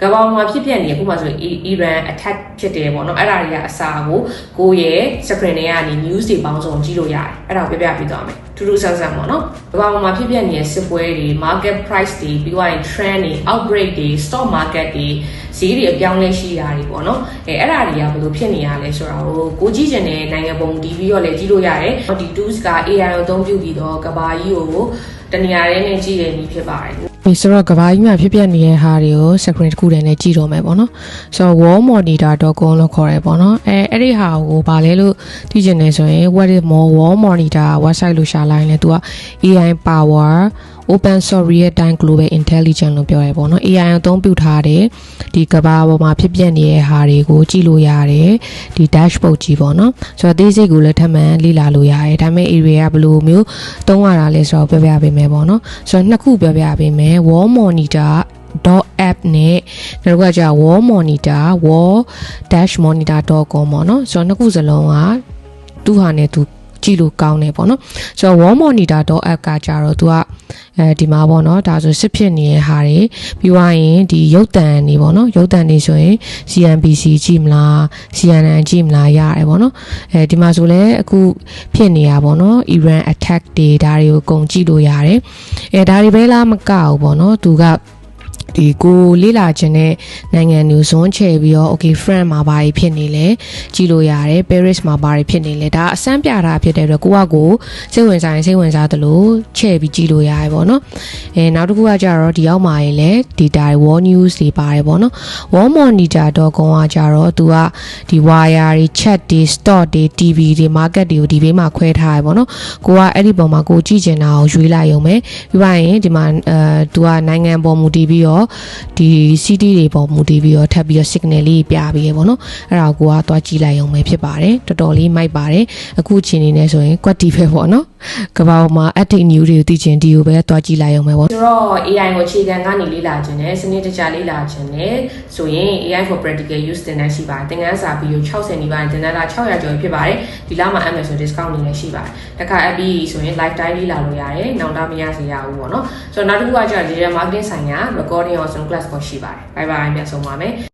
ကဘာမှာဖြစ်ပြနေခုမှဆို Iran attack ဖြစ်တယ်ပေါ့နော်အဲ့ဒါတွေကအစာကိုရဲ့ screen တွေကနေ news တွေပေါင်းစုံကြည့်လို့ရတယ်အဲ့ဒါကိုပြပြပေးသွားမယ်ထူးထူးဆန်းဆန်းပေါ့နော်ကဘာမှာဖြစ်ပြနေတဲ့စစ်ပွဲတွေ market price တွေပြီးသွားရင် trend တွေ outbreak တွေ stock market တွေဈေးတွေအပြောင်းလဲရှိတာတွေပေါ့နော်အဲ့ဒါတွေကဘယ်လိုဖြစ်နေရလဲဆိုတာကိုကြည့်ချင်တဲ့နိုင်ငံပုံတီးပြီးတော့လည်းကြည့်လို့ရတယ်ဒီ tools က AI ကိုအသုံးပြုပြီးတော့ကဘာကြီးကိုတနေရာနဲ့ကြည့်ရပြီးဖြစ်ပါတယ်ဒီဆိုတော့ကဘာကြီးမှာဖြစ်ပြနေတဲ့ဟာတွေကို screen တစ်ခုတည်းနဲ့ကြည့်တော့မယ်ပေါ့နော်ဆိုတော့ wallmonitor.com လို့ခေါ်ရဲပေါ့နော်အဲ့ဒီဟာကိုဗာလဲလို့သိချင်နေဆိုရင် what is more wallmonitor website လို့ရှာလိုက်ရင်သူက AI power open source real time global intelligence လို့ပြောရဲပေါ့နော် AI အသုံးပြုထားတဲ့ဒီကဘာပေါ်မှာဖြစ်ပြနေတဲ့ဟာတွေကိုကြည့်လို့ရတယ်ဒီ dashboard ကြီးပေါ့နော်ဆိုတော့အသေးစိတ်ကိုလည်းထပ်မံလေ့လာလို့ရတယ်ဒါပေမဲ့ area ကဘယ်လိုမျိုးသုံးရတာလဲဆိုတော့ပြောပြပေးမယ်ပေါ့နော်ဆိုတော့နှစ်ခုပြောပြပေးမယ်wall monitor .app နဲ့နောက်ကကြာ wall monitor wall-monitor.com ပေါ့နော်ဆိုတော့နှစ်ခုစလုံးကသူ့ဟာနဲ့သူကြည့်လို့ကောင်းတယ်ပေါ့နော်ဆိုတော့ wall monitor.app ကကြာတော့သူကဒီမှာပေါ့နော်ဒါဆိုစစ်ဖြစ်နေတဲ့ဟာတွေပြီးသွားရင်ဒီရုပ်တံနေပေါ့နော်ရုပ်တံနေဆိုရင် CNBC ကြည့်မလား CNN ကြည့်မလားရတယ်ပေါ့နော်ဒီမှာဆိုလဲအခုဖြစ်နေတာပေါ့နော် Iran attack တွေဒါတွေကိုအကုန်ကြည့်လို့ရတယ်ဒါတွေပဲလားမကဘူးပေါ့နော်သူကဒီကိုလေးလာခြင်းနဲ့နိုင်ငံမျိုးဇွန်းချဲပြီးတော့ okay friend မှာဘာတွေဖြစ်နေလဲကြည့်လို့ရတယ် Paris မှာဘာတွေဖြစ်နေလဲဒါအစမ်းပြတာဖြစ်တဲ့အတွက်ကိုစိတ်ဝင်စားရင်စိတ်ဝင်စားသလိုချဲပြီးကြည့်လို့ရတယ်ပေါ့နော်နောက်တစ်ခုကကြတော့ဒီရောက်မှာရင်လည်းဒီဒါ war news တွေပါတယ်ပေါ့နော် wallmonitor.com ကကြတော့သူကဒီ wire တွေ chat တွေ stock တွေ TV တွေ market တွေကိုဒီဘေးမှာခွဲထားရပေါ့နော်ကိုကအဲ့ဒီပုံမှာကိုကြည့်ချင်တာကိုရွေးလိုက်ရုံပဲပြီးပါရင်ဒီမှာသူကနိုင်ငံပေါ်မူတည်ပြီးတော့ဒီ CD တွေပေါ်မူတည်ပြီးတော့ထပ်ပြီးတော့ signal လေးပြပေးရပေါ့နော်အဲ့ဒါကိုကသွားကြည့်လိုက်ရုံပဲဖြစ်ပါတယ်တော်တော်လေးမိုက်ပါတယ်အခုအချိန်နေနေဆိုရင် quality ပဲပေါ့နော်ကဘာမှာ active news တွေကိုသိချင်ဒီကိုပဲသွားကြည့်လိုက်ရုံပဲပေါ့ဆိုတော့ AI ကိုအခြေခံကနေလေ့လာခြင်းနဲ့စနစ်တကျလေ့လာခြင်းနဲ့ဆိုရင် AI for practical use သင်တန်းရှိပါတယ်သင်ခန်းစာပြီး60နီးပါးသင်တန်းသား600ကျော်ဖြစ်ပါတယ်ဒီလမှာ Amazon discount နေလည်းရှိပါတယ်တခါ app ပြီးဆိုရင် lifetime လေ့လာလို့ရတယ်နောက်တော့မရစေရဘူးပေါ့နော်ဆိုတော့နောက်တစ်ခုကကျတော့ digital marketing ဆိုင်ရာ recording ရော class ပေါ်ရှိပါတယ် bye bye ပြန်ဆုံးပါမယ်